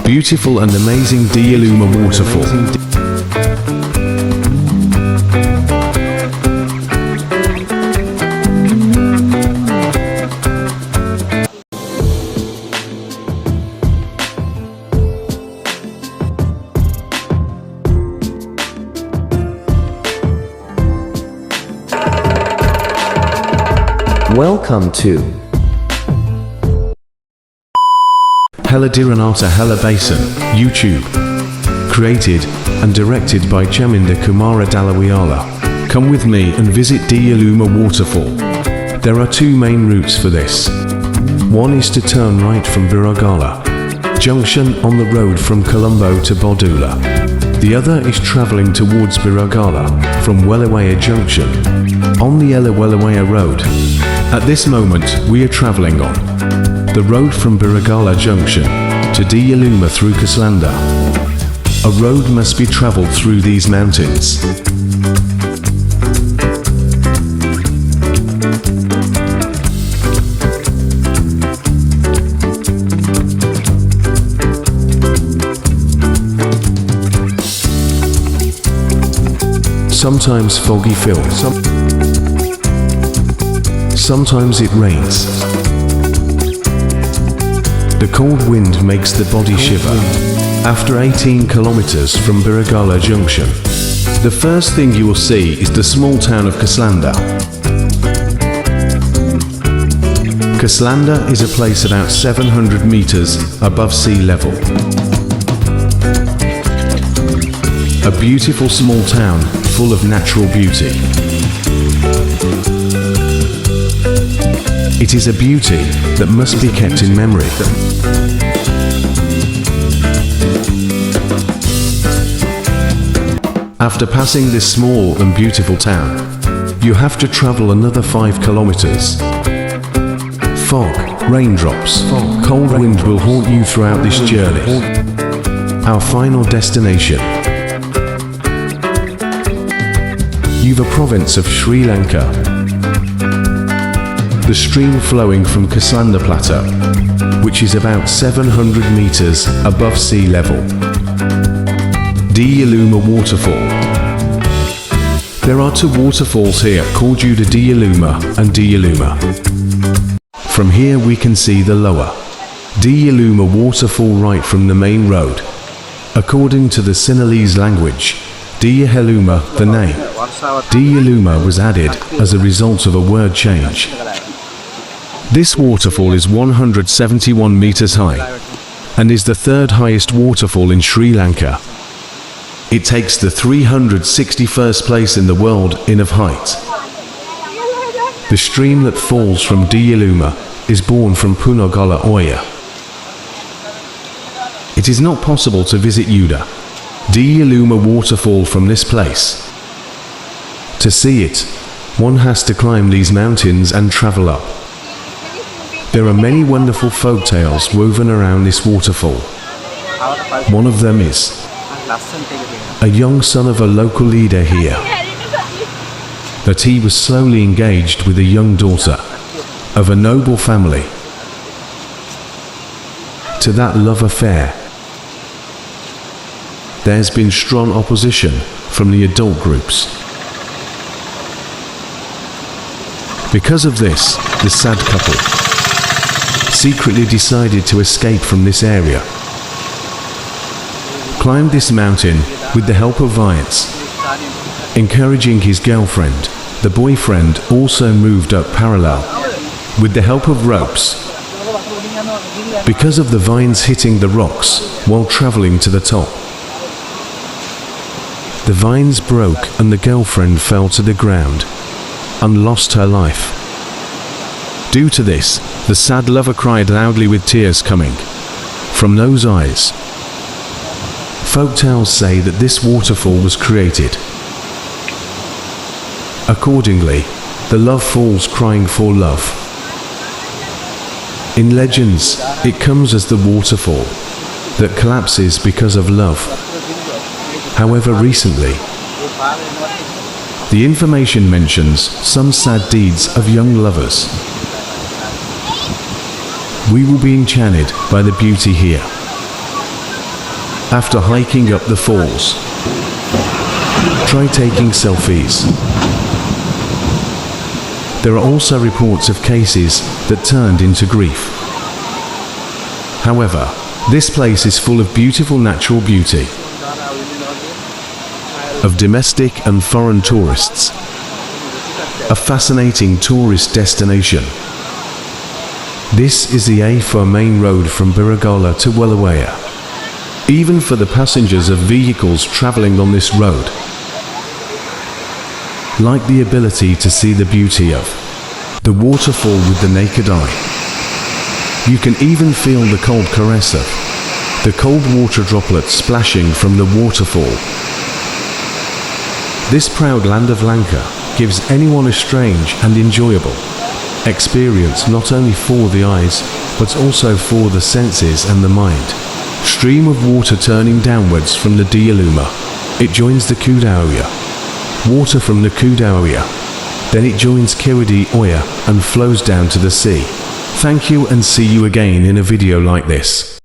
beautiful and amazing Diyaluma waterfall. Welcome to Hela Hela Basin, YouTube. Created and directed by Chaminda Kumara Dalawiyala. Come with me and visit Diyaluma Waterfall. There are two main routes for this. One is to turn right from Viragala Junction on the road from Colombo to Bordula. The other is travelling towards Viragala from Welawaya Junction on the Welawaya Road. At this moment, we are travelling on the road from Biragala Junction to Diyaluma through Koslanda. A road must be travelled through these mountains. Sometimes foggy filled. Sometimes it rains. The cold wind makes the body shiver. After 18 kilometers from Biragala Junction, the first thing you will see is the small town of Koslanda. Koslanda is a place about 700 meters above sea level. A beautiful small town full of natural beauty. It is a beauty that must be kept in memory. After passing this small and beautiful town, you have to travel another 5 kilometers. Fog, raindrops, cold wind will haunt you throughout this journey. Our final destination, Yuva province of Sri Lanka. The stream flowing from Koslanda Plateau, which is about 700 meters above sea level. Dilyuma Waterfall. There are two waterfalls here called Diyluma and Diyaluma. From here we can see the lower Diyluma waterfall right from the main road. According to the Sinhalese language, Diyluma, the name Diyluma was added as a result of a word change. This waterfall is 171 meters high and is the third highest waterfall in Sri Lanka. It takes the 361st place in the world in of height. The stream that falls from Diyluma is born from Punagala Oya. It is not possible to visit Diyluma waterfall from this place. To see it, one has to climb these mountains and travel up. There are many wonderful folk tales woven around this waterfall. One of them is a young son of a local leader here, that he was slowly engaged with a young daughter of a noble family. To that love affair, there's been strong opposition from the adult groups. Because of this, the sad couple secretly decided to escape from this area, climbed this mountain with the help of vines. Encouraging his girlfriend, the boyfriend also moved up parallel with the help of ropes. Because of the vines hitting the rocks while traveling to the top, the vines broke and the girlfriend fell to the ground and lost her life. Due to this, the sad lover cried loudly with tears coming from those eyes. Folktales say that this waterfall was created. Accordingly, the love falls crying for love. In legends, it comes as the waterfall that collapses because of love. However, recently, the information mentions some sad deeds of young lovers. We will be enchanted by the beauty here. after hiking up the falls. Try taking selfies. There are also reports of cases that turned into grief. However, this place is full of beautiful natural beauty, of domestic and foreign tourists, a fascinating tourist destination. This is the A4 main road from Biragala to Wellawaya. Even for the passengers of vehicles travelling on this road, like the ability to see the beauty of the waterfall with the naked eye. You can even feel the cold caress of the cold water droplets splashing from the waterfall. This proud land of Lanka gives anyone a strange and enjoyable experience, not only for the eyes, but also for the senses and the mind. Stream of water turning downwards from the Diyaluma. It joins the Kudauya. Water from the Kudauya. Then it joins Kiridi Oya and flows down to the sea. Thank you and see you again in a video like this.